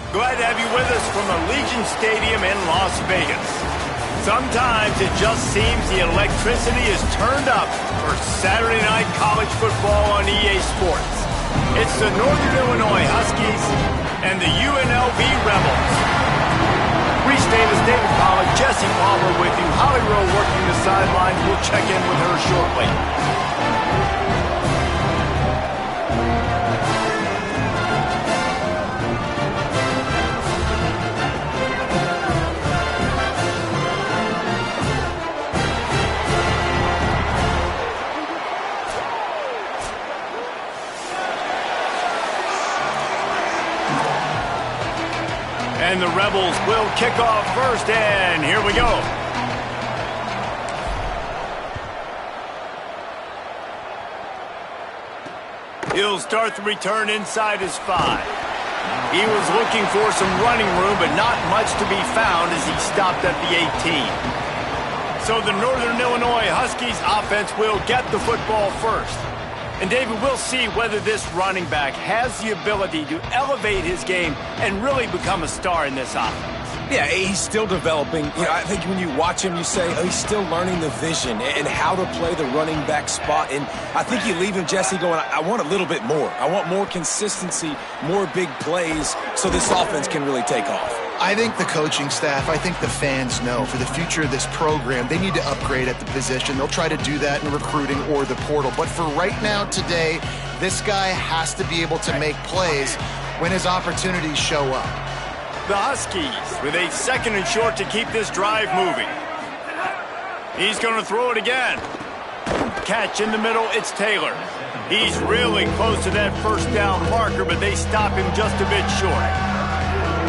Glad to have you with us from Allegiant Stadium in Las Vegas. Sometimes it just seems the electricity is turned up for Saturday night college football on EA Sports. It's the Northern Illinois Huskies and the UNLV Rebels. Reese Davis, David Pollack, Jesse Palmer with you. Holly Rowe working the sidelines. We'll check in with her shortly. And the Rebels will kick off first, and here we go. He'll start the return inside his 5. He was looking for some running room, but not much to be found as he stopped at the 18. So the Northern Illinois Huskies offense will get the football first. And, David, we'll see whether this running back has the ability to elevate his game and really become a star in this offense. Yeah, he's still developing. You know, I think when you watch him, you say, oh, he's still learning the vision and how to play the running back spot. And I think you leave him, Jesse, going, I want a little bit more. I want more consistency, more big plays so this offense can really take off. I think the coaching staff, I think the fans know for the future of this program, they need to upgrade at the position. They'll try to do that in recruiting or the portal. But for right now, today, this guy has to be able to make plays when his opportunities show up. The Huskies with a 2nd and short to keep this drive moving. He's going to throw it again. Catch in the middle, it's Taylor. He's really close to that first down marker, but they stop him just a bit short.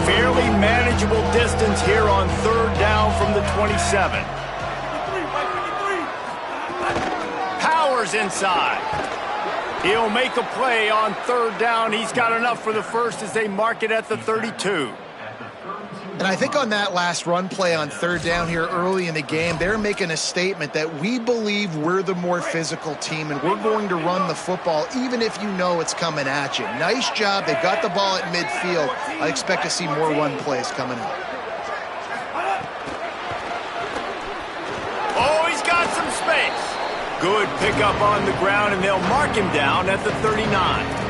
Fairly manageable distance here on 3rd down from the 27. Powers inside. He'll make a play on 3rd down. He's got enough for the first as they mark it at the 32. And I think on that last run play on 3rd down here early in the game, they're making a statement that we believe we're the more physical team and we're going to run the football even if you know it's coming at you. Nice job. They've got the ball at midfield. I expect to see more run plays coming up. Oh, he's got some space. Good pickup on the ground, and they'll mark him down at the 39.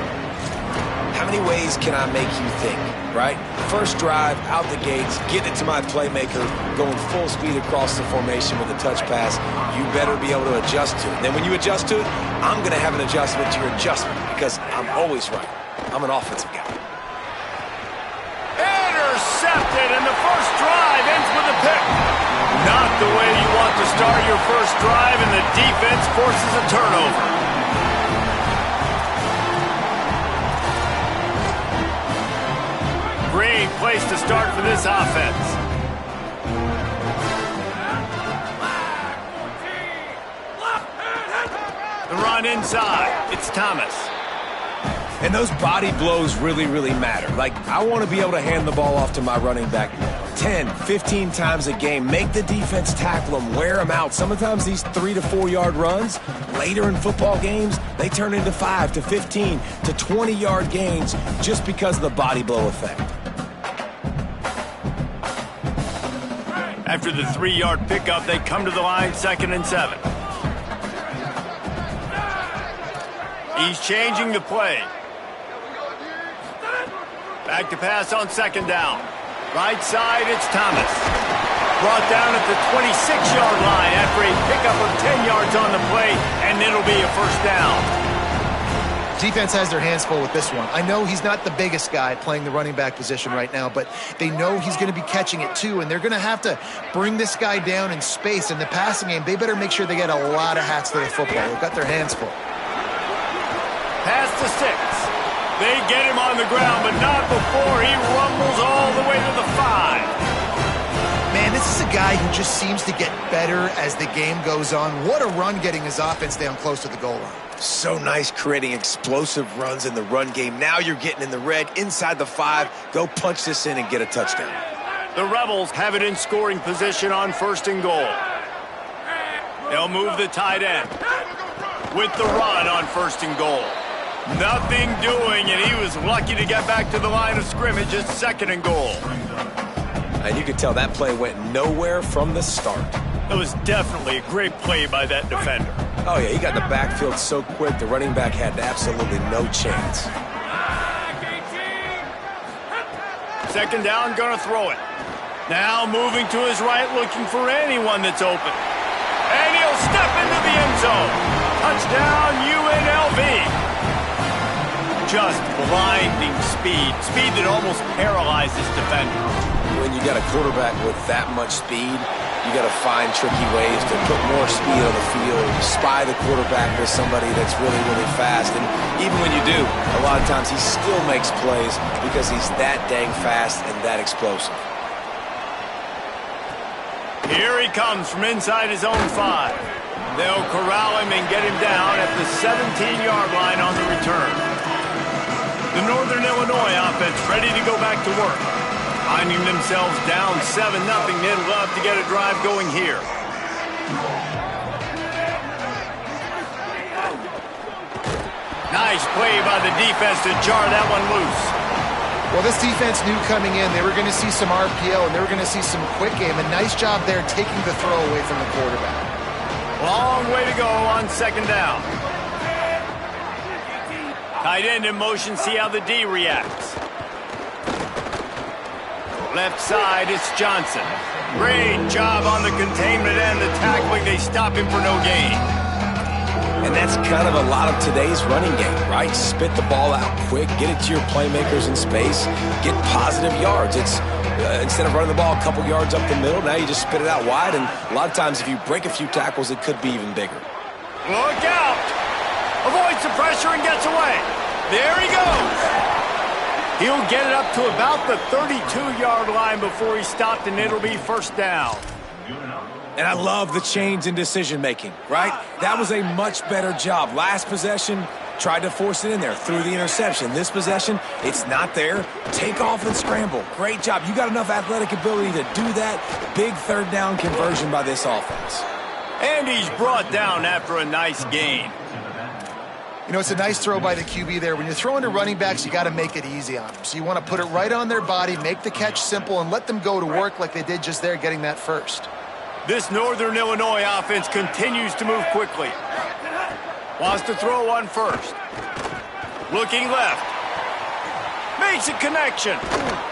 How many ways can I make you think, right? First drive, out the gates, get it to my playmaker, going full speed across the formation with a touch pass. You better be able to adjust to it. And then when you adjust to it, I'm going to have an adjustment to your adjustment because I'm always right. I'm an offensive guy. Intercepted, and the first drive ends with a pick. Not the way you want to start your first drive, and the defense forces a turnover. Great place to start for this offense. The run inside. It's Thomas. And those body blows really, really matter. Like, I want to be able to hand the ball off to my running back 10, 15 times a game. Make the defense tackle them, wear them out. Sometimes these 3 to 4 yard runs, later in football games, they turn into 5 to 15 to 20 yard gains just because of the body blow effect. After the 3 yard pickup, they come to the line 2nd and 7. He's changing the play. Back to pass on 2nd down. Right side, it's Thomas. Brought down at the 26-yard line after a pickup of 10 yards on the play, and it'll be a first down. Defense has their hands full with this one. I know he's not the biggest guy playing the running back position right now, but they know he's going to be catching it too, and they're going to have to bring this guy down in space. In the passing game, they better make sure they get a lot of hats to the football. They've got their hands full. Pass to 6. They get him on the ground, but not before he rumbles all the way to the 5. Man, this is a guy who just seems to get better as the game goes on. What a run getting his offense down close to the goal line. So nice creating explosive runs in the run game. Now you're getting in the red, inside the 5. Go punch this in and get a touchdown. The Rebels have it in scoring position on 1st and goal. They'll move the tight end with the run on 1st and goal. Nothing doing, and he was lucky to get back to the line of scrimmage at 2nd and goal. And you could tell that play went nowhere from the start. It was definitely a great play by that defender. Oh, yeah, he got the backfield so quick, the running back had absolutely no chance. 2nd down, gonna throw it. Now moving to his right, looking for anyone that's open. And he'll step into the end zone. Touchdown, UNLV. Just blinding speed. Speed that almost paralyzes defenders. When you got a quarterback with that much speed, you got to find tricky ways to put more speed on the field, spy the quarterback with somebody that's really, really fast. And even when you do, a lot of times he still makes plays because he's that dang fast and that explosive. Here he comes from inside his own 5. They'll corral him and get him down at the 17-yard line on the return. The Northern Illinois offense ready to go back to work. Finding themselves down 7-0, they'd love to get a drive going here. Nice play by the defense to jar that one loose. Well, this defense knew coming in they were going to see some RPO and they were going to see some quick game. A nice job there taking the throw away from the quarterback. Long way to go on 2nd down. Tight end in motion, see how the D reacts. Left side, it's Johnson. Great job on the containment and the tackling. They stop him for no gain. And that's kind of a lot of today's running game, right? Spit the ball out quick, get it to your playmakers in space, get positive yards. It's instead of running the ball a couple yards up the middle, now you just spit it out wide. And a lot of times if you break a few tackles, it could be even bigger. Look out! Avoids the pressure and gets away. There he goes. He'll get it up to about the 32-yard line before he stopped, and it'll be 1st down. And I love the change in decision-making, right? That was a much better job. Last possession, tried to force it in there, threw the interception. This possession, it's not there. Take off and scramble. Great job. You got enough athletic ability to do that. Big 3rd down conversion by this offense. And he's brought down after a nice gain. You know, it's a nice throw by the QB there. When you're throwing to running backs, you got to make it easy on them. So you want to put it right on their body, make the catch simple, and let them go to work like they did just there, getting that first. This Northern Illinois offense continues to move quickly. Wants to throw one first. Looking left. Makes a connection.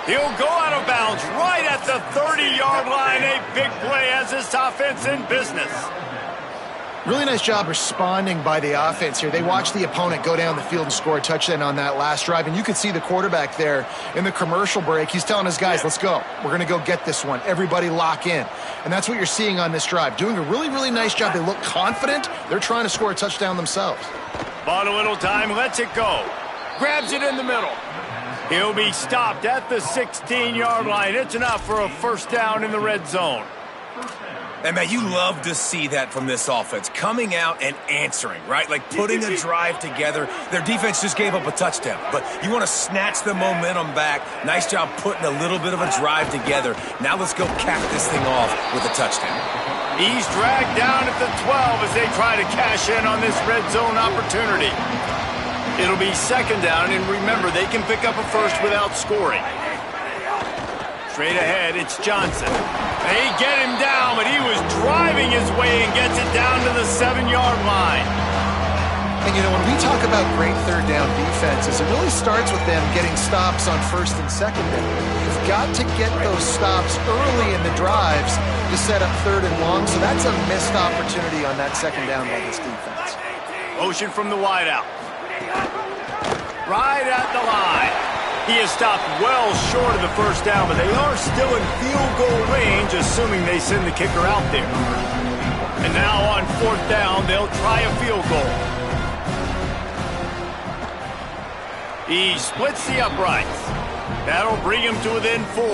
He'll go out of bounds right at the 30-yard line. A big play as this offense in business. Really nice job responding by the offense here. They watched the opponent go down the field and score a touchdown on that last drive. And you could see the quarterback there in the commercial break. He's telling his guys, let's go. We're going to go get this one. Everybody lock in. And that's what you're seeing on this drive. Doing a really, really nice job. They look confident. They're trying to score a touchdown themselves. Bought a little time, lets it go. Grabs it in the middle. He'll be stopped at the 16-yard line. It's enough for a 1st down in the red zone. And, man, you love to see that from this offense. Coming out and answering, right? Like putting a drive together. Their defense just gave up a touchdown. But you want to snatch the momentum back. Nice job putting a little bit of a drive together. Now let's go cap this thing off with a touchdown. He's dragged down at the 12 as they try to cash in on this red zone opportunity. It'll be 2nd down, and remember, they can pick up a first without scoring. Straight ahead, it's Johnson. They get him down, but he was driving his way and gets it down to the 7-yard line. And, you know, when we talk about great 3rd down defenses, it really starts with them getting stops on 1st and 2nd down. You've got to get those stops early in the drives to set up 3rd and long, so that's a missed opportunity on that 2nd down by this defense. Motion from the wideout. Right at the line. He has stopped well short of the 1st down, but they are still in field goal range, assuming they send the kicker out there. And now on 4th down, they'll try a field goal. He splits the uprights. That'll bring him to within 4.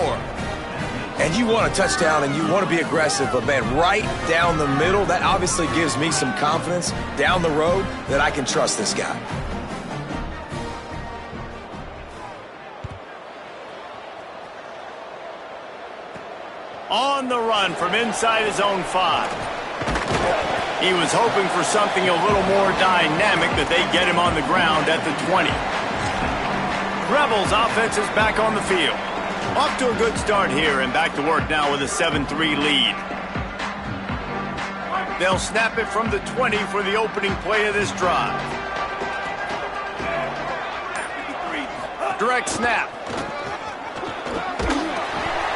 And you want a touchdown and you want to be aggressive, but, man, right down the middle, that obviously gives me some confidence down the road that I can trust this guy. On the run from inside his own 5. He was hoping for something a little more dynamic, but they get him on the ground at the 20. Rebels offense is back on the field. Off to a good start here and back to work now with a 7-3 lead. They'll snap it from the 20 for the opening play of this drive. Direct snap.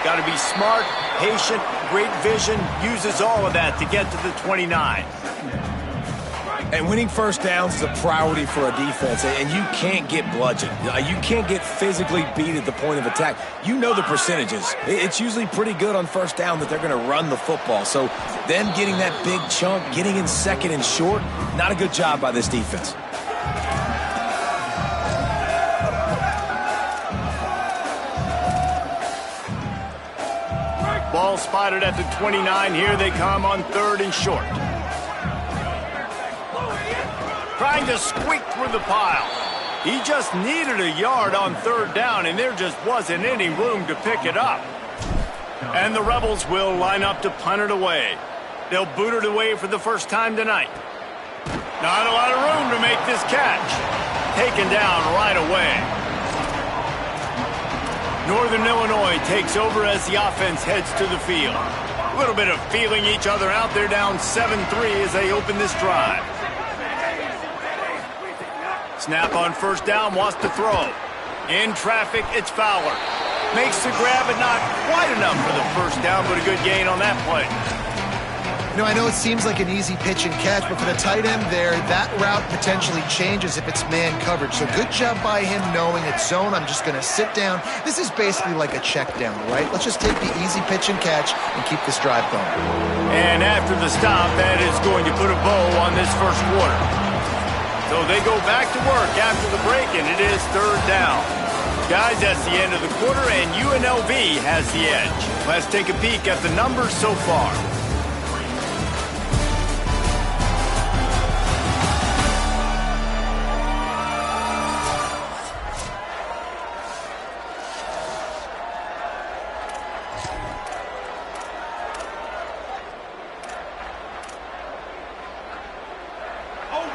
Got to be smart, patient, great vision, uses all of that to get to the 29. And winning first downs is a priority for a defense, and you can't get bludgeoned. You can't get physically beat at the point of attack. You know the percentages. It's usually pretty good on first down that they're going to run the football. So them getting that big chunk, getting in second and short, not a good job by this defense. Ball spotted at the 29. Here they come on 3rd and short. Trying to squeak through the pile. He just needed a yard on 3rd down, and there just wasn't any room to pick it up. And the Rebels will line up to punt it away. They'll boot it away for the first time tonight. Not a lot of room to make this catch. Taken down right away. Northern Illinois takes over as the offense heads to the field. A little bit of feeling each other out. They're down 7-3 as they open this drive. Snap on first down, wants to throw. In traffic, it's Fowler. Makes the grab, but not quite enough for the first down, but a good gain on that play. You know, I know it seems like an easy pitch and catch, but for the tight end there, that route potentially changes if it's man coverage. So good job by him knowing it's zone. I'm just going to sit down. This is basically like a check down, right? Let's just take the easy pitch and catch and keep this drive going. And after the stop, that is going to put a bow on this first quarter. So they go back to work after the break, and it is 3rd down. Guys, that's the end of the quarter, and UNLV has the edge. Let's take a peek at the numbers so far.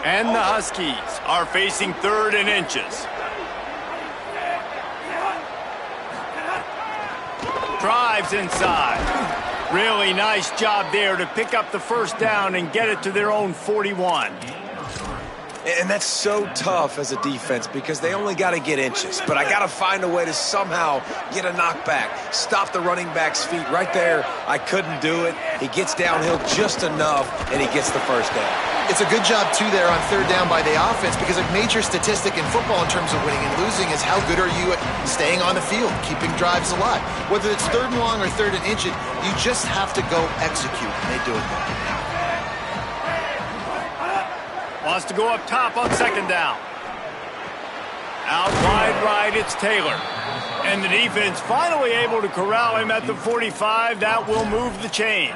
And the Huskies are facing 3rd and inches. Drives inside. Really nice job there to pick up the first down and get it to their own 41. And that's so tough as a defense because they only got to get inches. But I got to find a way to somehow get a knockback, stop the running back's feet. Right there, I couldn't do it. He gets downhill just enough, and he gets the first down. It's a good job, too, there on 3rd down by the offense because a major statistic in football in terms of winning and losing is how good are you at staying on the field, keeping drives alive. Whether it's 3rd and long or 3rd and inches, you just have to go execute, and they do it well. Wants to go up top on 2nd down. Out wide right, it's Taylor. And the defense finally able to corral him at the 45. That will move the chains.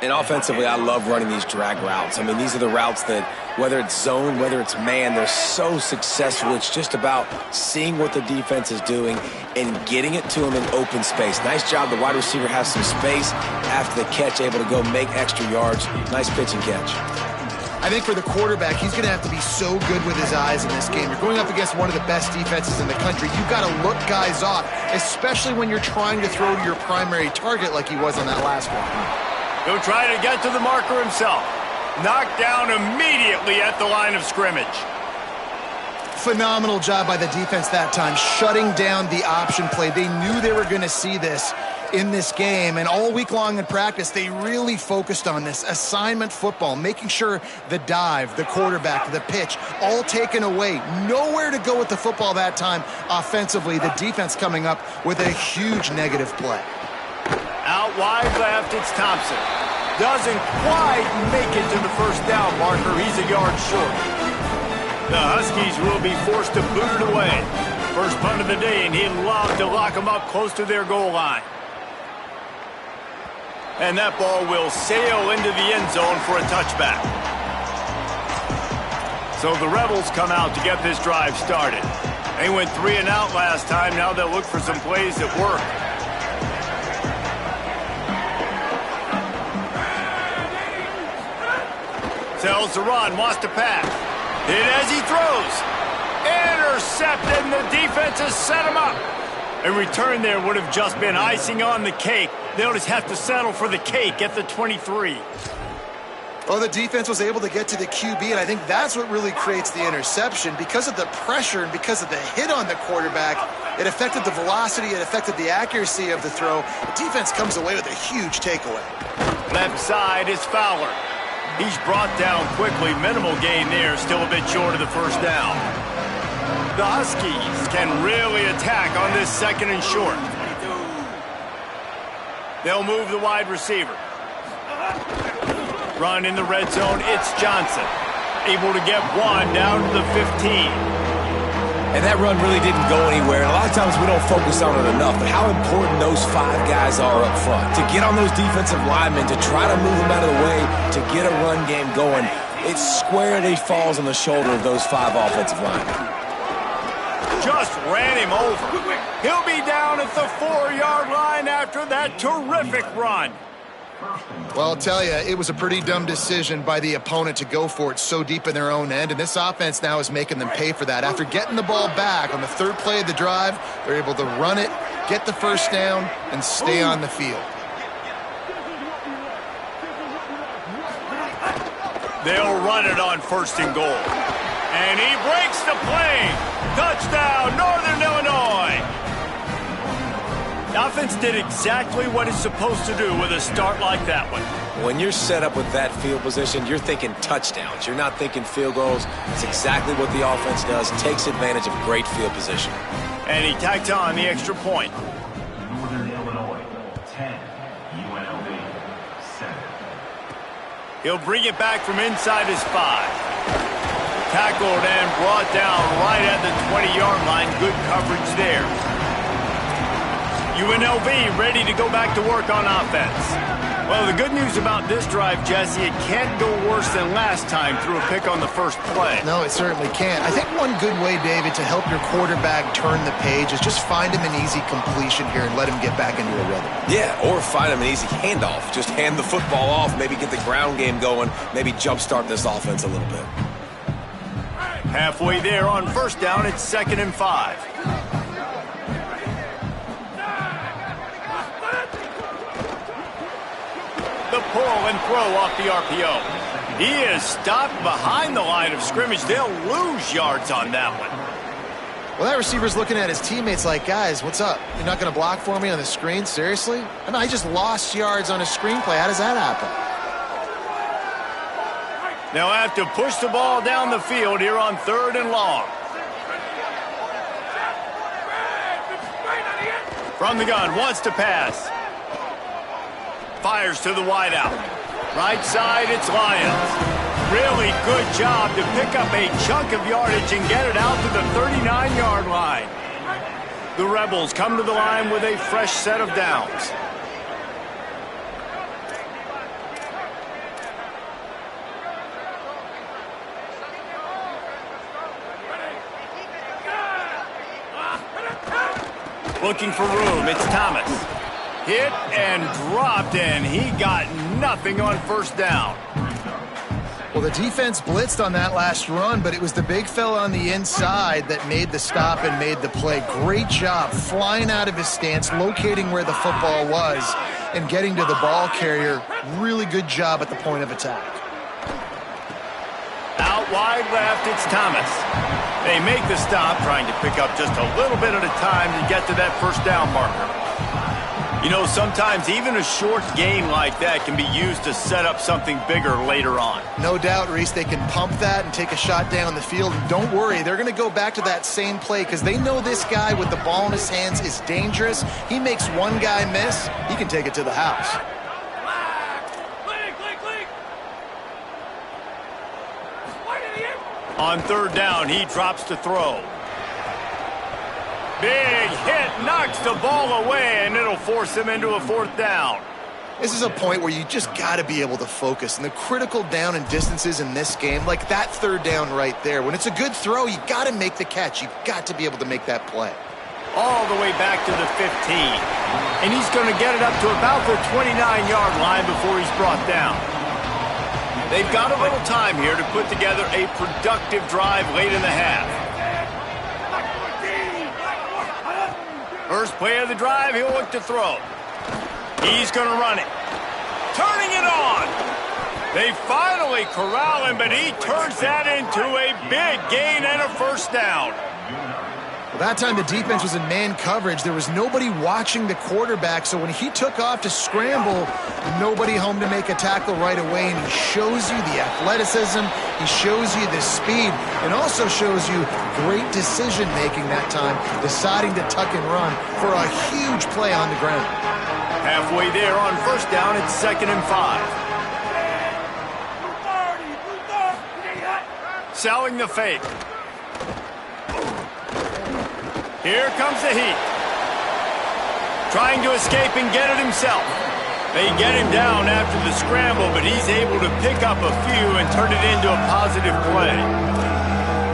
And offensively, I love running these drag routes. I mean, these are the routes that, whether it's zone, whether it's man, they're so successful. It's just about seeing what the defense is doing and getting it to them in open space. Nice job. The wide receiver has some space after the catch, able to go make extra yards. Nice pitch and catch. I think for the quarterback, he's going to have to be so good with his eyes in this game. You're going up against one of the best defenses in the country. You've got to look guys off, especially when you're trying to throw to your primary target like he was on that last one. He'll try to get to the marker himself. Knocked down immediately at the line of scrimmage. Phenomenal job by the defense that time, shutting down the option play. They knew they were going to see this in this game, and all week long in practice, they really focused on this assignment football, making sure the dive, the quarterback, the pitch, all taken away. Nowhere to go with the football that time offensively. The defense coming up with a huge negative play. Out wide left, it's Thompson. Doesn't quite make it to the first down marker. He's a yard short. The Huskies will be forced to boot it away. First punt of the day, and he'd love to lock them up close to their goal line. And that ball will sail into the end zone for a touchback. So the Rebels come out to get this drive started. They went 3 and out last time. Now they'll look for some plays that work. Sells the run, wants to pass. Hit as he throws. Intercepted, and the defense has set him up. A return there would have just been icing on the cake. They'll just have to settle for the cake at the 23. Well, the defense was able to get to the QB, and I think that's what really creates the interception. Because of the pressure and because of the hit on the quarterback, it affected the velocity, it affected the accuracy of the throw. The defense comes away with a huge takeaway. Left side is Fowler. He's brought down quickly. Minimal gain there, still a bit short of the first down. The Huskies can really attack on this second and short. They'll move the wide receiver. Run in the red zone, it's Johnson. Able to get one down to the 15. And that run really didn't go anywhere. And a lot of times we don't focus on it enough, but how important those 5 guys are up front. To get on those defensive linemen, to try to move them out of the way, to get a run game going, it squarely falls on the shoulder of those 5 offensive linemen. Just ran him over. He'll be down at the 4-yard line after that terrific run. Well, I'll tell you, it was a pretty dumb decision by the opponent to go for it so deep in their own end, and this offense now is making them pay for that. After getting the ball back on the 3rd play of the drive, they're able to run it, get the first down, and stay on the field. They'll run it on 1st and goal. And he breaks the play. Touchdown, Northern Illinois. The offense did exactly what it's supposed to do with a start like that one. When you're set up with that field position, you're thinking touchdowns. You're not thinking field goals. It's exactly what the offense does. Takes advantage of great field position. And he tacked on the extra point. Northern Illinois, 10. UNLV, 7. He'll bring it back from inside his 5. Tackled and brought down right at the 20-yard line. Good coverage there. UNLV ready to go back to work on offense. Well, the good news about this drive, Jesse, it can't go worse than last time through a pick on the first play. No, it certainly can't. I think one good way, David, to help your quarterback turn the page is just find him an easy completion here and let him get back into a rhythm. Yeah, or find him an easy handoff. Just hand the football off, maybe get the ground game going, maybe jumpstart this offense a little bit. Halfway there on 1st down, it's 2nd and 5. The pull and throw off the RPO. He is stopped behind the line of scrimmage. They'll lose yards on that one. Well, that receiver's looking at his teammates like, guys, what's up? You're not going to block for me on the screen? Seriously? I mean, I just lost yards on a screenplay. How does that happen? They'll have to push the ball down the field here on 3rd and long. From the gun, wants to pass. Fires to the wideout. Right side, it's Lyons. Really good job to pick up a chunk of yardage and get it out to the 39-yard line. The Rebels come to the line with a fresh set of downs. Looking for room, it's Thomas. Hit and dropped, and he got nothing on 1st down. Well, the defense blitzed on that last run, but it was the big fella on the inside that made the stop and made the play. Great job flying out of his stance, locating where the football was, and getting to the ball carrier. Really good job at the point of attack. Out wide left, it's Thomas. They make the stop, trying to pick up just a little bit at a time to get to that 1st down marker. You know, sometimes even a short gain like that can be used to set up something bigger later on. No doubt, Reese, they can pump that and take a shot down the field. And don't worry, they're going to go back to that same play because they know this guy with the ball in his hands is dangerous. He makes one guy miss, he can take it to the house. On 3rd down, he drops to throw. Big hit, knocks the ball away, and it'll force him into a 4th down. This is a point where you just got to be able to focus. And the critical down and distances in this game, like that 3rd down right there, when it's a good throw, you got to make the catch. You've got to be able to make that play. All the way back to the 15. And he's going to get it up to about the 29-yard line before he's brought down. They've got a little time here to put together a productive drive late in the half. First play of the drive, he'll look to throw. He's going to run it. Turning it on. They finally corral him, but he turns that into a big gain and a first down. Well, that time the defense was in man coverage. There was nobody watching the quarterback, so when he took off to scramble, nobody home to make a tackle right away, and he shows you the athleticism, he shows you the speed, and also shows you great decision-making that time, deciding to tuck and run for a huge play on the ground. Halfway there on first down, it's 2nd and 5. Selling the fake. Here comes the heat. Trying to escape and get it himself. They get him down after the scramble, but he's able to pick up a few and turn it into a positive play.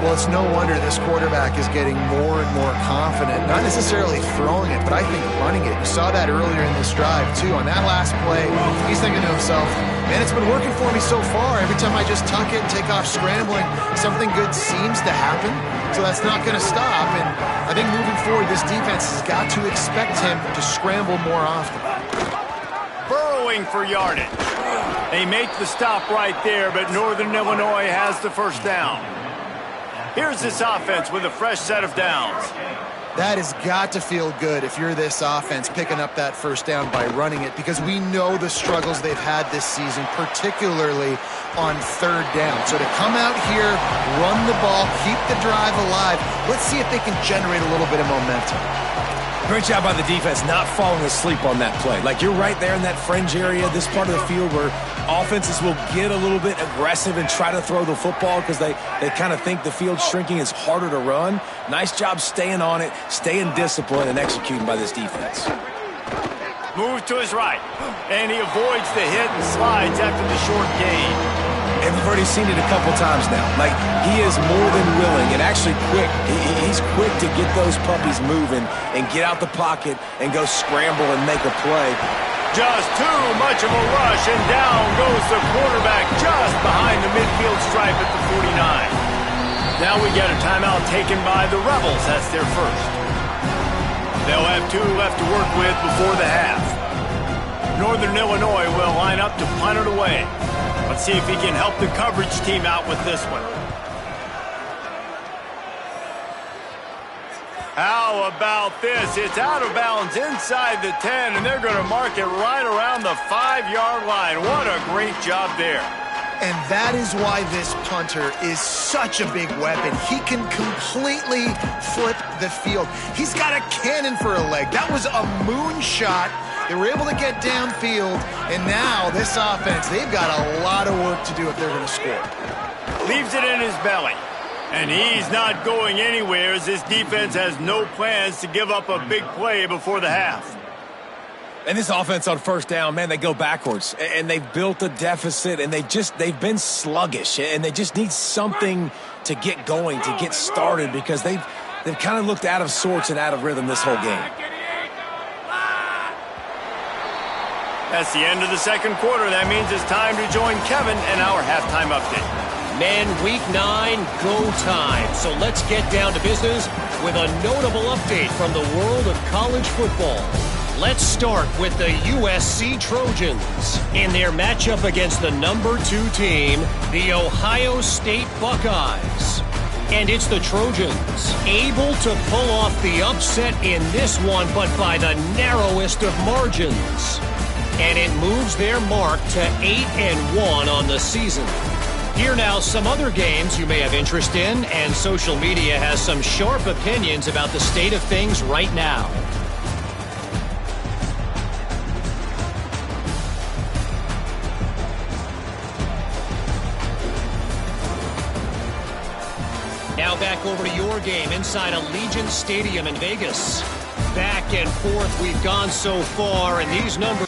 Well, it's no wonder this quarterback is getting more and more confident, not necessarily throwing it, but I think running it. You saw that earlier in this drive, too. On that last play, he's thinking to himself, man, it's been working for me so far. Every time I just tuck it and take off scrambling, something good seems to happen, so that's not going to stop. And I think moving forward, this defense has got to expect him to scramble more often. Burrowing for yardage. They make the stop right there, but Northern Illinois has the first down. Here's this offense with a fresh set of downs. That has got to feel good if you're this offense picking up that first down by running it, because we know the struggles they've had this season, particularly on third down. So to come out here, run the ball, keep the drive alive, let's see if they can generate a little bit of momentum. Great job by the defense not falling asleep on that play. Like, you're right there in that fringe area, this part of the field where offenses will get a little bit aggressive and try to throw the football because they kind of think the field's shrinking, is harder to run. Nice job staying on it, staying disciplined, and executing by this defense. Moves to his right, and he avoids the hit and slides after the short gain. And we've already seen it a couple times now. Like, he is more than willing and actually quick. He's quick to get those puppies moving and get out the pocket and go scramble and make a play. Just too much of a rush, and down goes the quarterback just behind the midfield stripe at the 49. Now we get a timeout taken by the Rebels. That's their first. They'll have 2 left to work with before the half. Northern Illinois will line up to punt it away. Let's see if he can help the coverage team out with this one. How about this? It's out of bounds inside the 10, and they're going to mark it right around the 5-yard line. What a great job there. And that is why this punter is such a big weapon. He can completely flip the field. He's got a cannon for a leg. That was a moonshot. They were able to get downfield, and now this offense, they've got a lot of work to do if they're going to score. Leaves it in his belly. And he's not going anywhere as this defense has no plans to give up a big play before the half. And this offense on first down, man, they go backwards. And they've built a deficit, and they've been sluggish. And they just need something to get going, to get started, because they've kind of looked out of sorts and out of rhythm this whole game. That's the end of the second quarter. That means it's time to join Kevin and our halftime update. Men, week 9, go time. So let's get down to business with a notable update from the world of college football. Let's start with the USC Trojans in their matchup against the number 2 team, the Ohio State Buckeyes. And it's the Trojans able to pull off the upset in this one, but by the narrowest of margins. And it moves their mark to 8-1 on the season. Here now, some other games you may have interest in, and social media has some sharp opinions about the state of things right now. Now back over to your game inside Allegiant Stadium in Vegas. Back and forth we've gone so far, and these numbers...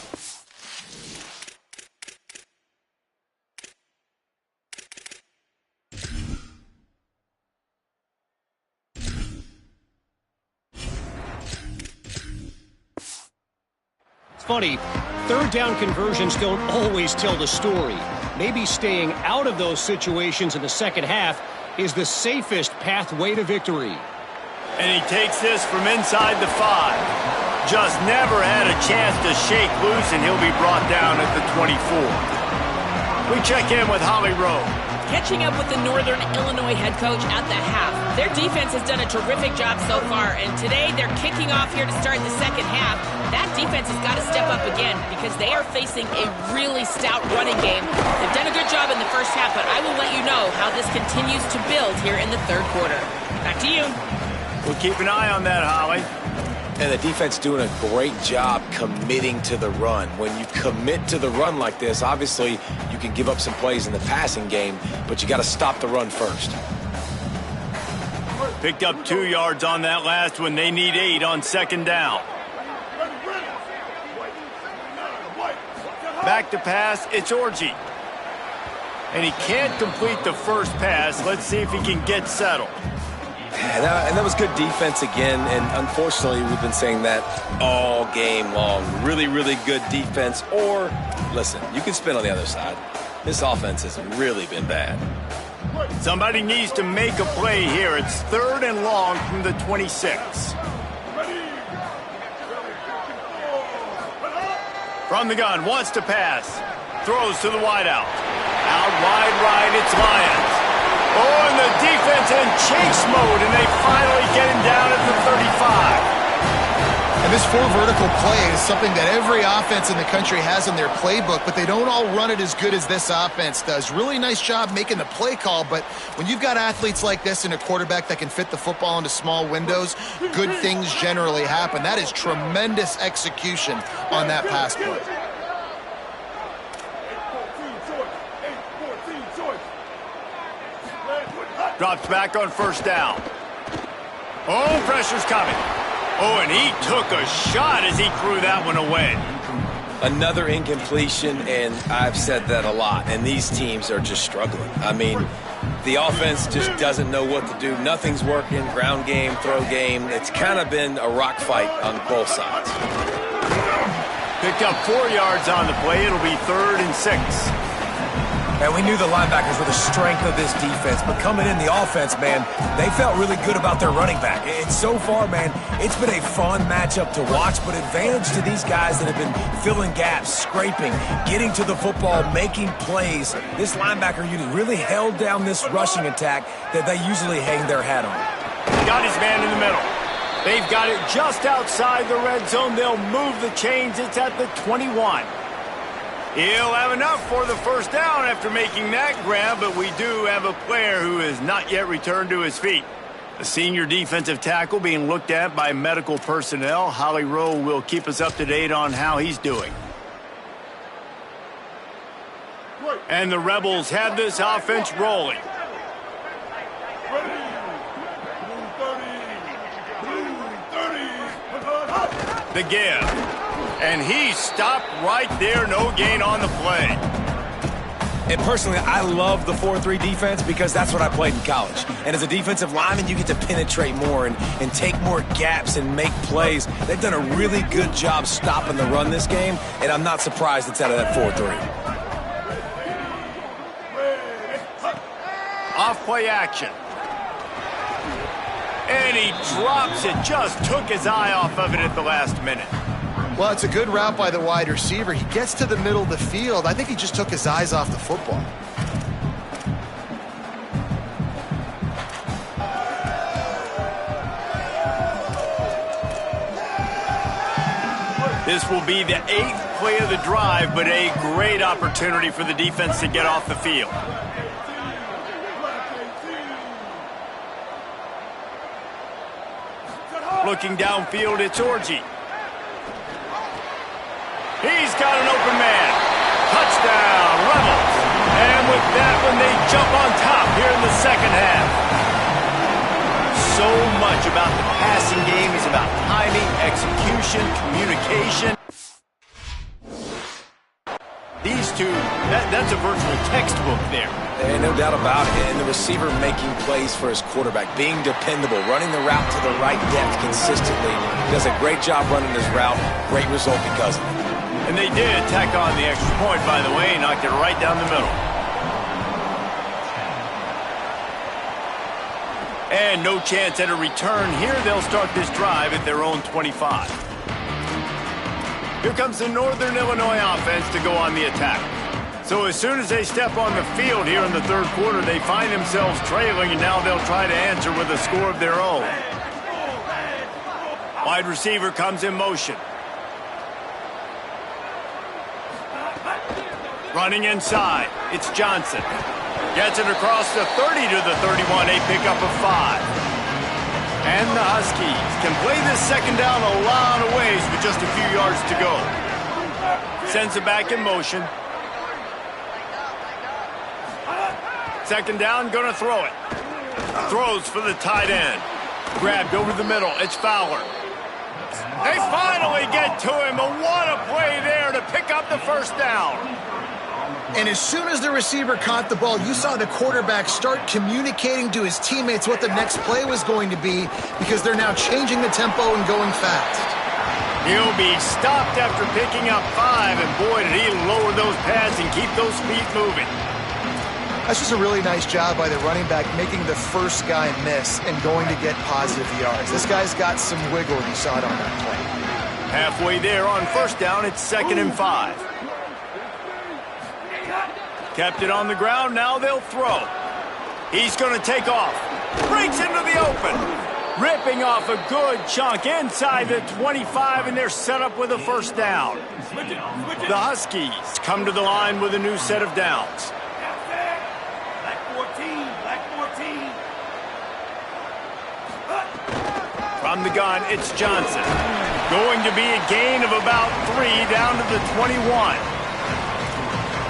Funny, third down conversions don't always tell the story. maybe staying out of those situations in the second half is the safest pathway to victory. And he takes this from inside the 5. Just never had a chance to shake loose, and he'll be brought down at the 24. We check in with Holly Rowe. Catching up with the Northern Illinois head coach at the half. Their defense has done a terrific job so far, and today they're kicking off here to start the second half. That defense has got to step up again because they are facing a really stout running game. They've done a good job in the first half, but I will let you know how this continues to build here in the third quarter. Back to you. We'll keep an eye on that, Holly. And the defense doing a great job committing to the run. When you commit to the run like this, obviously you can give up some plays in the passing game, but you got to stop the run first. Picked up 2 yards on that last one. They need 8 on second down. Back to pass, it's Orji. And he can't complete the first pass. Let's see if he can get settled. And that was good defense again, and unfortunately we've been saying that all game long. Really, really good defense, or, listen, you can spin on the other side. This offense has really been bad. Somebody needs to make a play here. It's 3rd and long from the 26. From the gun, wants to pass. Throws to the wideout. Out wide right, it's Lyons. Oh, and the defense in chase mode, and they finally get him down at the 35. And this 4 vertical play is something that every offense in the country has in their playbook, but they don't all run it as good as this offense does. Really nice job making the play call, but when you've got athletes like this and a quarterback that can fit the football into small windows, good things generally happen. That is tremendous execution on that pass play. Drops back on first down. Oh, pressure's coming. Oh, and he took a shot as he threw that one away. Another incompletion, and I've said that a lot, and these teams are just struggling. I mean, the offense just doesn't know what to do. Nothing's working, ground game, throw game. It's kind of been a rock fight on both sides. Picked up 4 yards on the play. It'll be 3rd and 6. And we knew the linebackers were the strength of this defense, but coming in the offense, man, they felt really good about their running back. And so far, man, it's been a fun matchup to watch, but advantage to these guys that have been filling gaps, scraping, getting to the football, making plays. This linebacker unit really held down this rushing attack that they usually hang their hat on. Got his man in the middle. They've got it just outside the red zone. They'll move the chains. It's at the 21. He'll have enough for the first down after making that grab, but we do have a player who has not yet returned to his feet. A senior defensive tackle being looked at by medical personnel. Holly Rowe will keep us up to date on how he's doing. And the Rebels have this offense rolling. The give. And he stopped right there, no gain on the play. And personally, I love the 4-3 defense because that's what I played in college. And as a defensive lineman, you get to penetrate more and take more gaps and make plays. They've done a really good job stopping the run this game, and I'm not surprised it's out of that 4-3. Off play action. And he drops it, just took his eye off of it at the last minute. Well, it's a good route by the wide receiver. He gets to the middle of the field. I think he just took his eyes off the football. This will be the 8th play of the drive, but a great opportunity for the defense to get off the field. Looking downfield, it's Orji. He's got an open man. Touchdown, Rebels. And with that one, they jump on top here in the second half. So much about the passing game is about timing, execution, communication. These two, that's a virtual textbook there. And no doubt about it. And the receiver making plays for his quarterback, being dependable, running the route to the right depth consistently. Does a great job running this route. Great result because of it. And they did tack on the extra point, by the way, knocked it right down the middle. And no chance at a return here. They'll start this drive at their own 25. Here comes the Northern Illinois offense to go on the attack. So as soon as they step on the field here in the third quarter, they find themselves trailing, and now they'll try to answer with a score of their own. Wide receiver comes in motion. Running inside, it's Johnson. Gets it across the 30 to the 31, a pickup of 5. And the Huskies can play this second down a lot of ways with just a few yards to go. Sends it back in motion. Second down, gonna throw it. Throws for the tight end. Grabbed over the middle, it's Fowler. They finally get to him, but what a play there to pick up the first down. And as soon as the receiver caught the ball, you saw the quarterback start communicating to his teammates what the next play was going to be, because they're now changing the tempo and going fast. He'll be stopped after picking up 5, and boy, did he lower those pads and keep those feet moving. That's just a really nice job by the running back, making the first guy miss and going to get positive yards. This guy's got some wiggle, and you saw it on that play. Halfway there on first down, it's 2nd and 5. Kept it on the ground, now they'll throw. He's going to take off. Breaks into the open. Ripping off a good chunk inside the 25, and they're set up with a first down. The Huskies come to the line with a new set of downs. From the gun, it's Johnson. Going to be a gain of about 3 down to the 21.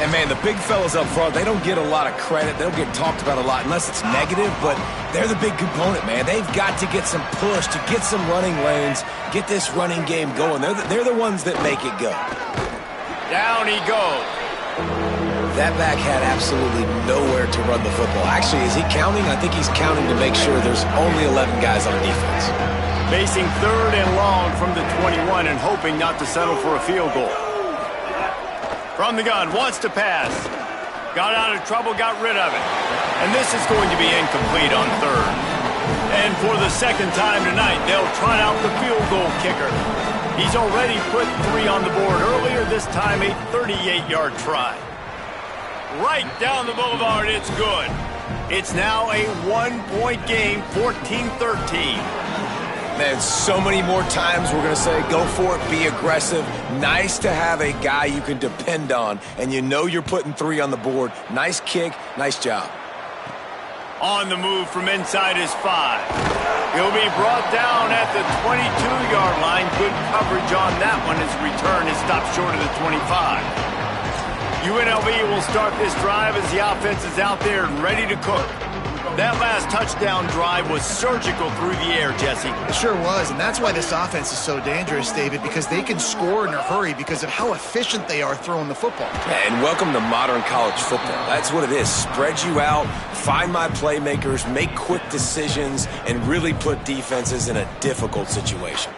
And, man, the big fellas up front, they don't get a lot of credit. They don't get talked about a lot unless it's negative, but they're the big component, man. They've got to get some push, to get some running lanes, get this running game going. They're the ones that make it go. Down he goes. That back had absolutely nowhere to run the football. Actually, is he counting? I think he's counting to make sure there's only 11 guys on defense. Facing 3rd and long from the 21 and hoping not to settle for a field goal. From the gun, wants to pass. Got out of trouble, got rid of it. And this is going to be incomplete on 3rd. And for the second time tonight, they'll try out the field goal kicker. He's already put 3 on the board earlier, this time a 38-yard try. Right down the boulevard, it's good. It's now a 1-point game, 14-13. Man, so many more times we're going to say, go for it, be aggressive. Nice to have a guy you can depend on, and you know you're putting 3 on the board. Nice kick, nice job. On the move from inside his 5. He'll be brought down at the 22-yard line. Good coverage on that one. His return is stopped short of the 25. UNLV will start this drive as the offense is out there and ready to cook. That last touchdown drive was surgical through the air, Jesse. It sure was, and that's why this offense is so dangerous, David, because they can score in a hurry because of how efficient they are throwing the football. Yeah, and welcome to modern college football. That's what it is. Spread you out, find my playmakers, make quick decisions, and really put defenses in a difficult situation.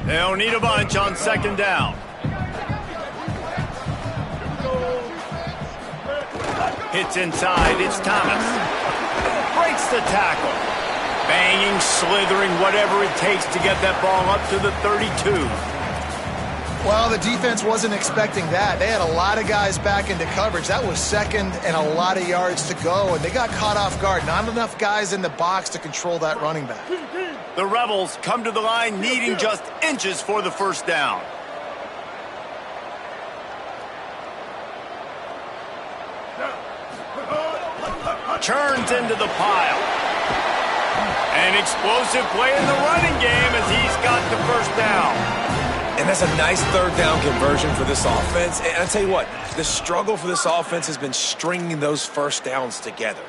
They'll need a bunch on second down. Hits inside, it's Thomas. Breaks the tackle. Banging, slithering, whatever it takes to get that ball up to the 32. Well, the defense wasn't expecting that. They had a lot of guys back into coverage. That was second and a lot of yards to go, and they got caught off guard. Not enough guys in the box to control that running back. The Rebels come to the line needing just inches for the first down. Turns into the pile. An explosive play in the running game as he's got the first down. And that's a nice third down conversion for this offense. And I'll tell you what, the struggle for this offense has been stringing those first downs together.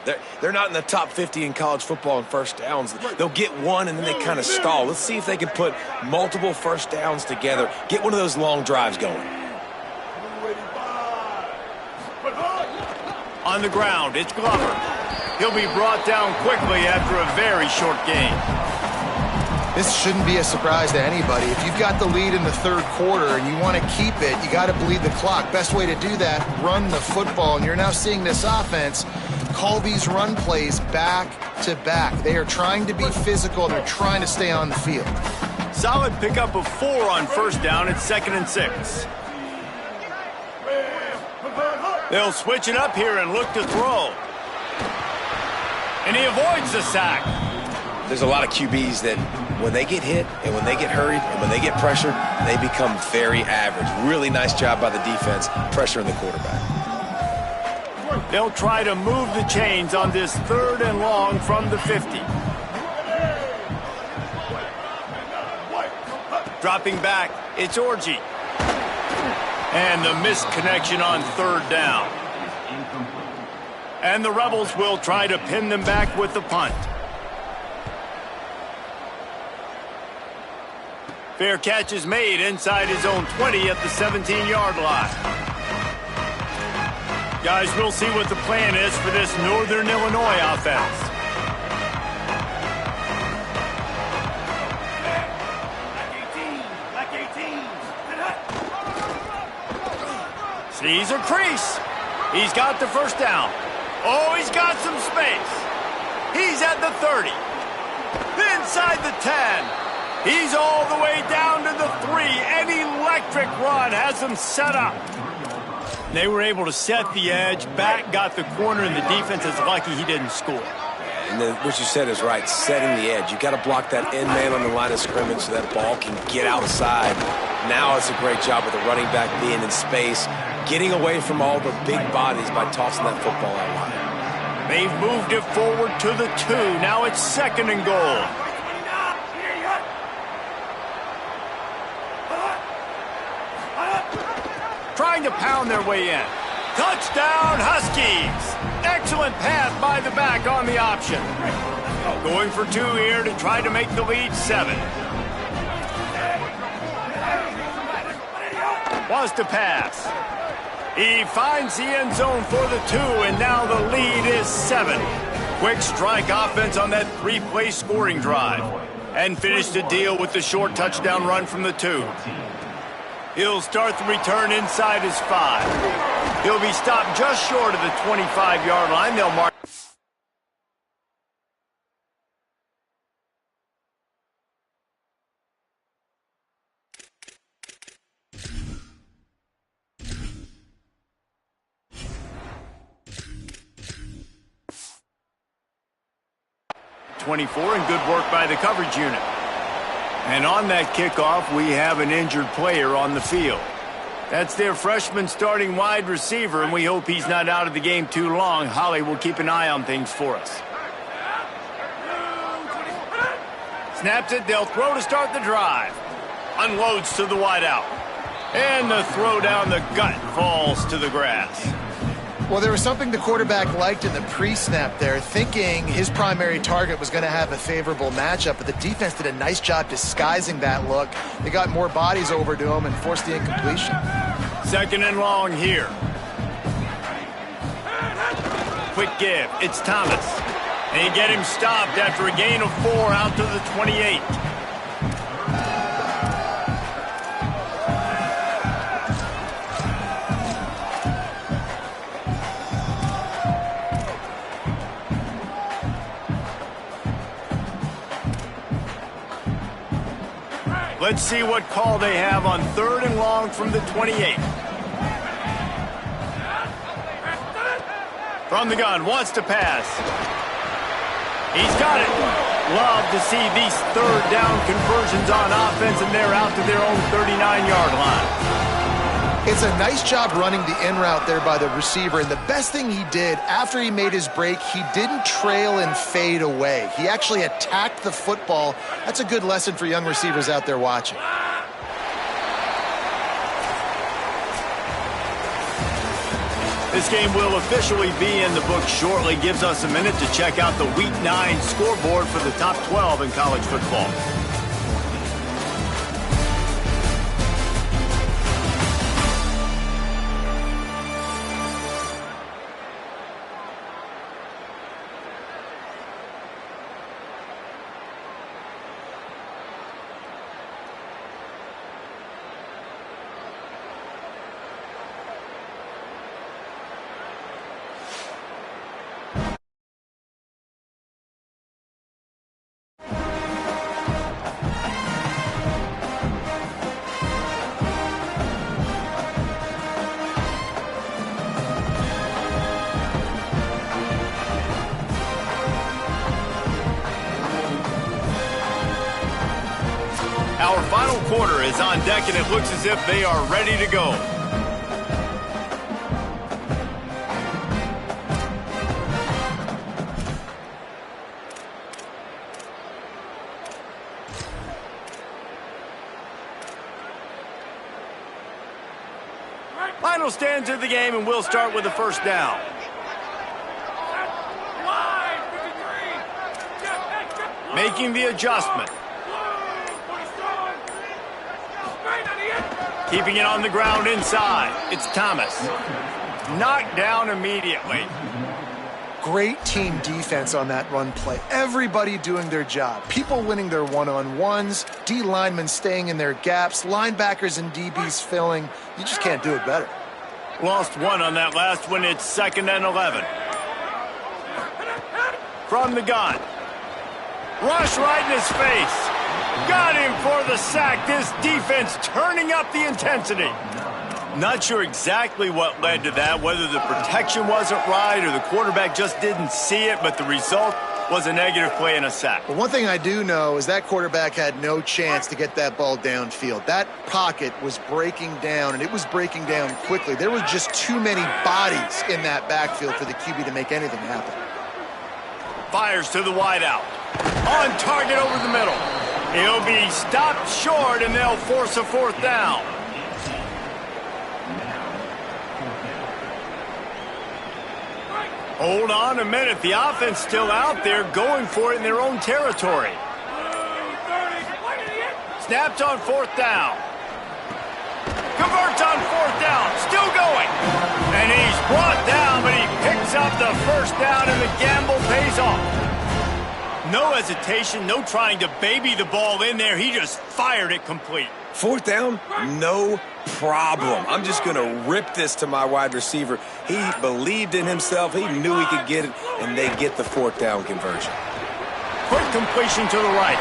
They're not in the top 50 in college football in first downs. They'll get one and then they kind of stall. Let's see if they can put multiple first downs together, get one of those long drives going. On the ground, it's Glover. He'll be brought down quickly after a very short gain. This shouldn't be a surprise to anybody. If you've got the lead in the third quarter and you want to keep it, you got to bleed the clock. Best way to do that, run the football. And you're now seeing this offense call these run plays back to back. They are trying to be physical. They're trying to stay on the field. Solid pickup of 4 on first down at 2nd and 6. They'll switch it up here and look to throw. And he avoids the sack. There's a lot of QBs that when they get hit and when they get hurried and when they get pressured, they become very average. Really nice job by the defense pressuring the quarterback. They'll try to move the chains on this 3rd and long from the 50. Dropping back, it's Orji. And the missed connection on 3rd down. And the Rebels will try to pin them back with the punt. Fair catch is made inside his own 20 at the 17-yard line. Guys, we'll see what the plan is for this Northern Illinois offense. Sees a crease. He's got the first down. Oh, he's got some space. He's at the 30. Inside the 10. He's all the way down to the 3. An electric run has him set up. They were able to set the edge. Back got the corner, and the defense is lucky he didn't score. And then what you said is right, setting the edge. You got to block that end man on the line of scrimmage so that ball can get outside. Now it's a great job with the running back being in space, getting away from all the big bodies by tossing that football out wide. They've moved it forward to the 2. Now it's 2nd and goal. Trying to pound their way in. Touchdown, Huskies! Excellent pass by the back on the option. Going for 2 here to try to make the lead 7. Wants to pass. He finds the end zone for the 2, and now the lead is 7. Quick strike offense on that 3-play scoring drive. And finished the deal with the short touchdown run from the 2. He'll start the return inside his 5. He'll be stopped just short of the 25-yard line. They'll mark. .24, and good work by the coverage unit. And on that kickoff, we have an injured player on the field. That's their freshman starting wide receiver, and we hope he's not out of the game too long. Holly will keep an eye on things for us. Snaps it, they'll throw to start the drive. Unloads to the wideout. And the throw down the gut falls to the grass. Well, there was something the quarterback liked in the pre-snap there, thinking his primary target was going to have a favorable matchup, but the defense did a nice job disguising that look. They got more bodies over to him and forced the incompletion. 2nd and long here. Quick give. It's Thomas. They get him stopped after a gain of 4 out to the 28. Let's see what call they have on 3rd and long from the 28. From the gun, wants to pass. He's got it. Love to see these 3rd down conversions on offense, and they're out to their own 39-yard line. It's a nice job running the in route there by the receiver, and the best thing he did after he made his break, he didn't trail and fade away. He actually attacked the football. That's a good lesson for young receivers out there watching. This game will officially be in the books shortly. Gives us a minute to check out the Week 9 scoreboard for the top 12 in college football. quarter is on deck, and it looks as if they are ready to go. Final stands of the game, and we'll start with the first down. Making the adjustment. Keeping it on the ground inside. It's Thomas. Knocked down immediately. Great team defense on that run play. Everybody doing their job. People winning their one-on-ones, D linemen staying in their gaps, linebackers and DBs filling. You just can't do it better. Lost one on that last one. It's 2nd and 11. From the gun. Rush right in his face. Got him for the sack. This defense turning up the intensity. Not sure exactly what led to that, whether the protection wasn't right or the quarterback just didn't see it, but the result was a negative play and a sack. But one thing I do know is that quarterback had no chance to get that ball downfield. That pocket was breaking down, and it was breaking down quickly. There was just too many bodies in that backfield for the QB to make anything happen. Fires to the wideout. On target over the middle. He'll be stopped short, and they'll force a 4th down. Hold on a minute. The offense still out there going for it in their own territory. Snapped on 4th down. Converts on 4th down. Still going. And he's brought down, but he picks up the 1st down, and the gamble pays off. No hesitation, no trying to baby the ball in there. He just fired it complete. 4th down, no problem. I'm just going to rip this to my wide receiver. He believed in himself. He knew he could get it, and they get the 4th down conversion. Quick completion to the right.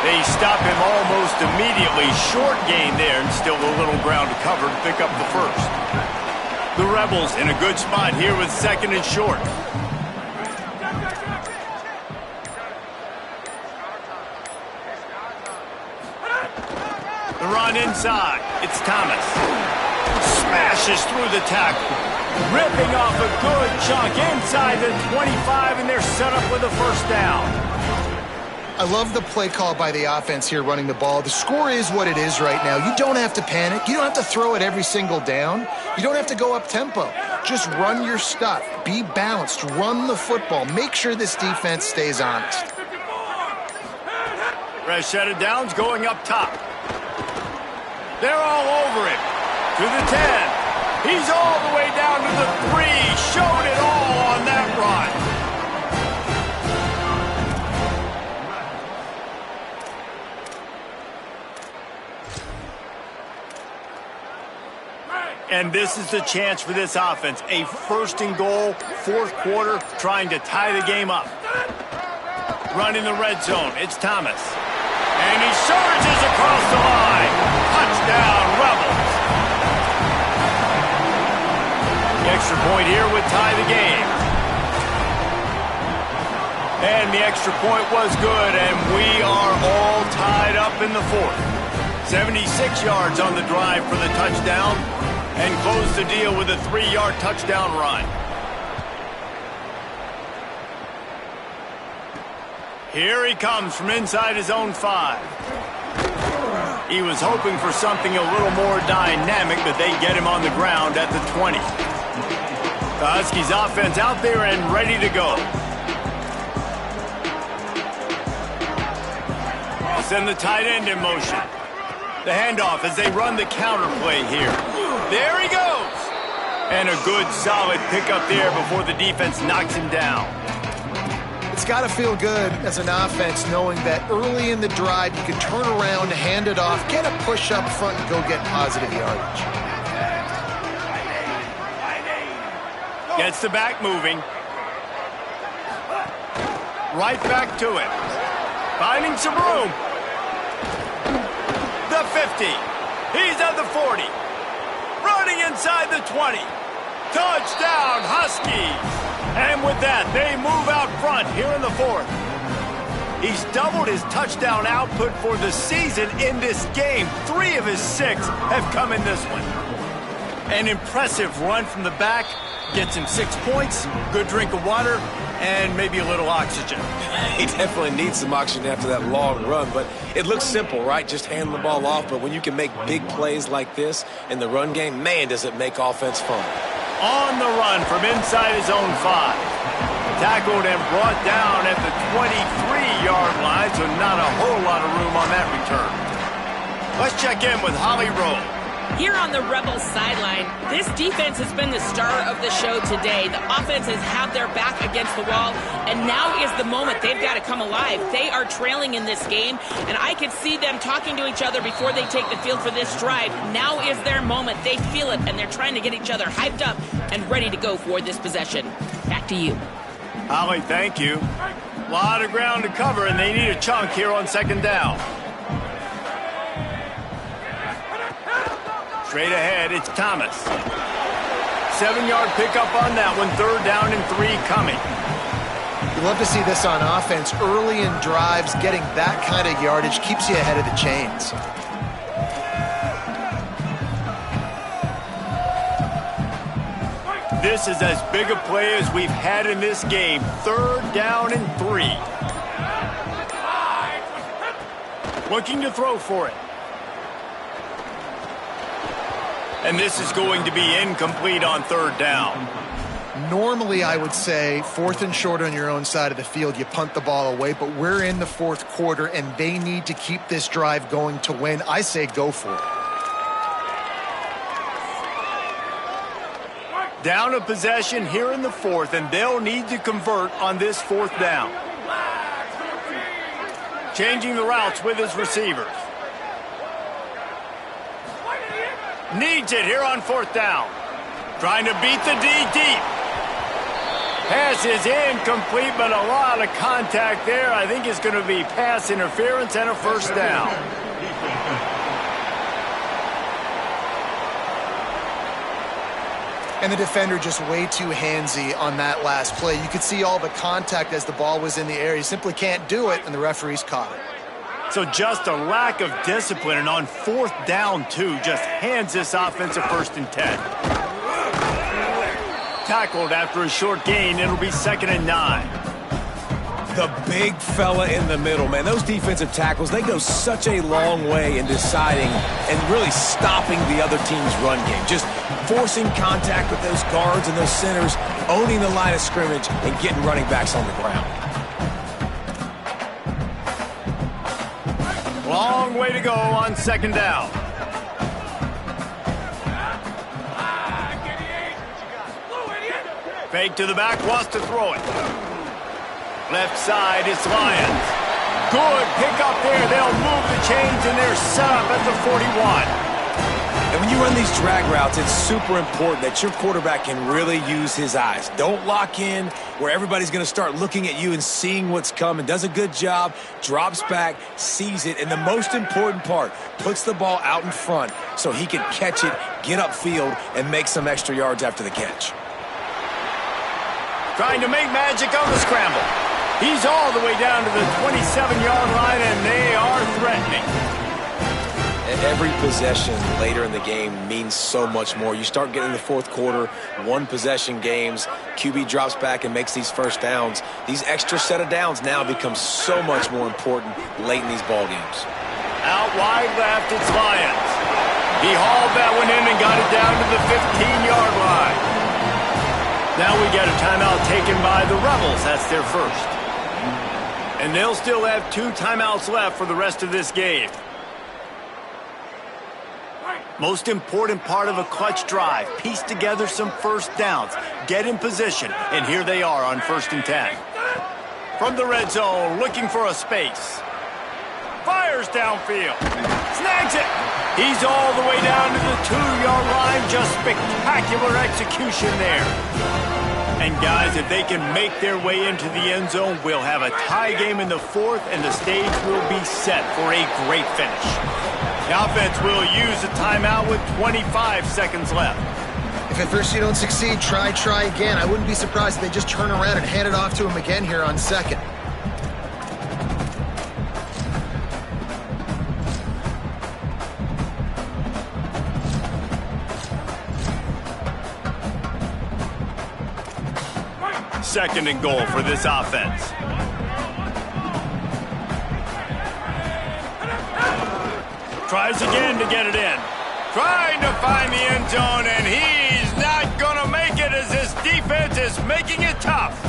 They stop him almost immediately. Short gain there, and still a little ground to cover to pick up the 1st. The Rebels in a good spot here with 2nd and short. The run inside. It's Thomas. Smashes through the tackle. Ripping off a good chunk inside the 25, and they're set up with a 1st down. I love the play call by the offense here running the ball. The score is what it is right now. You don't have to panic. You don't have to throw it every single down. You don't have to go up tempo. Just run your stuff. Be balanced. Run the football. Make sure this defense stays honest. Fresh set of downs going up top. They're all over him. To the 10. He's all the way down to the 3. Showed it all on that run. And this is the chance for this offense. A 1st and goal, 4th quarter, trying to tie the game up. Running the red zone. It's Thomas. And he surges across the line. Touchdown, Rebels. The extra point here would tie the game. And the extra point was good, and we are all tied up in the 4th. 76 yards on the drive for the touchdown, and close the deal with a 3-yard touchdown run. Here he comes from inside his own 5. He was hoping for something a little more dynamic, but they get him on the ground at the 20. The Huskies offense out there and ready to go. Send the tight end in motion. The handoff as they run the counter play here. There he goes. And a good solid pickup there before the defense knocks him down. It's got to feel good as an offense knowing that early in the drive you can turn around, hand it off, get a push up front, and go get positive yardage. Gets the back moving. Right back to it. Finding some room. The 50. He's at the 40. Running inside the 20. Touchdown, Huskies. And with that, they move out front here in the 4th. He's doubled his touchdown output for the season in this game. 3 of his 6 have come in this one. An impressive run from the back. Gets him 6 points, good drink of water, and maybe a little oxygen. He definitely needs some oxygen after that long run, but it looks simple, right? Just hand the ball off, but when you can make big plays like this in the run game, man, does it make offense fun. On the run from inside his own 5. Tackled and brought down at the 23-yard line, so not a whole lot of room on that return. Let's check in with Holly Rowe. Here on the Rebels sideline, this defense has been the star of the show today. The offense has had their back against the wall, and now is the moment they've got to come alive. They are trailing in this game, and I could see them talking to each other before they take the field for this drive. Now is their moment. They feel it, and they're trying to get each other hyped up and ready to go for this possession. Back to you. Holly, thank you. A lot of ground to cover, and they need a chunk here on 2nd down. Straight ahead, it's Thomas. 7-yard pickup on that one. 3rd down and 3 coming. You love to see this on offense. Early in drives, getting that kind of yardage keeps you ahead of the chains. This is as big a play as we've had in this game. 3rd down and 3. Looking to throw for it. And this is going to be incomplete on 3rd down. Normally, I would say 4th and short on your own side of the field, you punt the ball away, but we're in the 4th quarter, and they need to keep this drive going to win. I say go for it. Down a possession here in the 4th, and they'll need to convert on this 4th down. Changing the routes with his receivers. Needs it here on 4th down. Trying to beat the D deep. Pass is incomplete, but a lot of contact there. I think it's going to be pass interference and a 1st down. And the defender just way too handsy on that last play. You could see all the contact as the ball was in the air. He simply can't do it, and the referees caught it. So just a lack of discipline, and on 4th down, too, just hands this offense a 1st and 10. Tackled after a short gain. It'll be 2nd and 9. The big fella in the middle, man. Those defensive tackles, they go such a long way in deciding and really stopping the other team's run game. Just forcing contact with those guards and those centers, owning the line of scrimmage, and getting running backs on the ground. Long way to go on 2nd down. Fake to the back, wants to throw it. Left side, it's Lions. Good pickup there. They'll move the chains, and they're set up at the 41. And when you run these drag routes, it's super important that your quarterback can really use his eyes. Don't lock in where everybody's going to start looking at you and seeing what's coming. Does a good job, drops back, sees it, and the most important part, puts the ball out in front so he can catch it, get upfield, and make some extra yards after the catch. Trying to make magic on the scramble. He's all the way down to the 27-yard line, and they are threatening. Every possession later in the game means so much more. You start getting the 4th quarter, 1-possession games, QB drops back and makes these 1st downs. These extra set of downs now become so much more important late in these ball games. Out wide left, it's Lions. He hauled that one in and got it down to the 15-yard line. Now we got a timeout taken by the Rebels. That's their 1st. And they'll still have 2 timeouts left for the rest of this game. Most important part of a clutch drive, piece together some 1st downs, get in position, and here they are on 1st and 10. From the red zone, looking for a space. Fires downfield. Snags it. He's all the way down to the 2-yard line. Just spectacular execution there. And guys, if they can make their way into the end zone, we'll have a tie game in the 4th, and the stage will be set for a great finish. The offense will use a timeout with 25 seconds left. If at first you don't succeed, try again. I wouldn't be surprised if they just turn around and hand it off to him again here on 2nd. 2nd and goal for this offense. Tries again to get it in. Trying to find the end zone, and he's not going to make it as this defense is making it tough.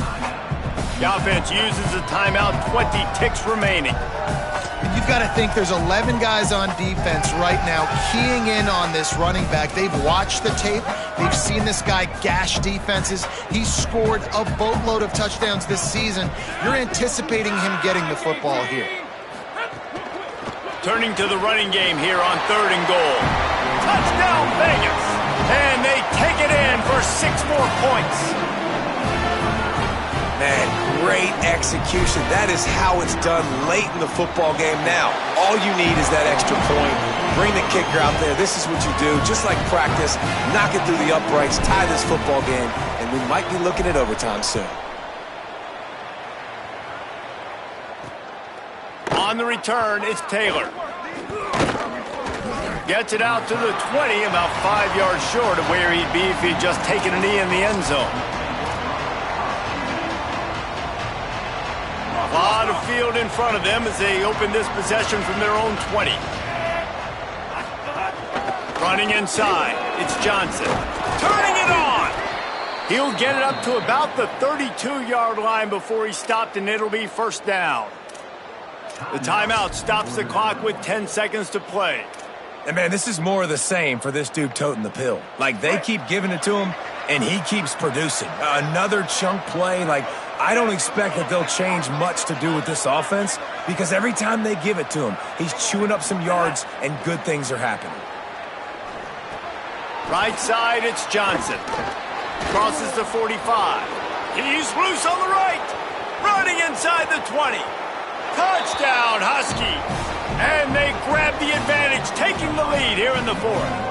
The offense uses a timeout, 20 ticks remaining. You've got to think there's 11 guys on defense right now keying in on this running back. They've watched the tape. They've seen this guy gash defenses. He's scored a boatload of touchdowns this season. You're anticipating him getting the football here. Turning to the running game here on 3rd and goal. Touchdown Vegas! And they take it in for 6 more points. Man, great execution. That is how it's done late in the football game now. All you need is that extra point. Bring the kicker out there. This is what you do. Just like practice, knock it through the uprights, tie this football game, and we might be looking at overtime soon. On the return, it's Taylor. Gets it out to the 20, about 5 yards short of where he'd be if he'd just taken a knee in the end zone. A lot of field in front of them as they open this possession from their own 20. Running inside, it's Johnson. Turning it on! He'll get it up to about the 32-yard line before he's stopped, and it'll be 1st down. The timeout stops the clock with 10 seconds to play. And, man, this is more of the same for this dude toting the pill. Like, they keep giving it to him, and he keeps producing. Another chunk play. Like, I don't expect that they'll change much to do with this offense because every time they give it to him, he's chewing up some yards, and good things are happening. Right side, it's Johnson. Crosses the 45. He's loose on the right. Running inside the 20. Touchdown, Husky. And they grab the advantage, taking the lead here in the 4th.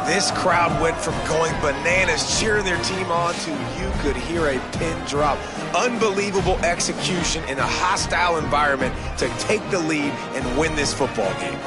This crowd went from going bananas cheering their team on to you could hear a pin drop. Unbelievable execution in a hostile environment to take the lead and win this football game.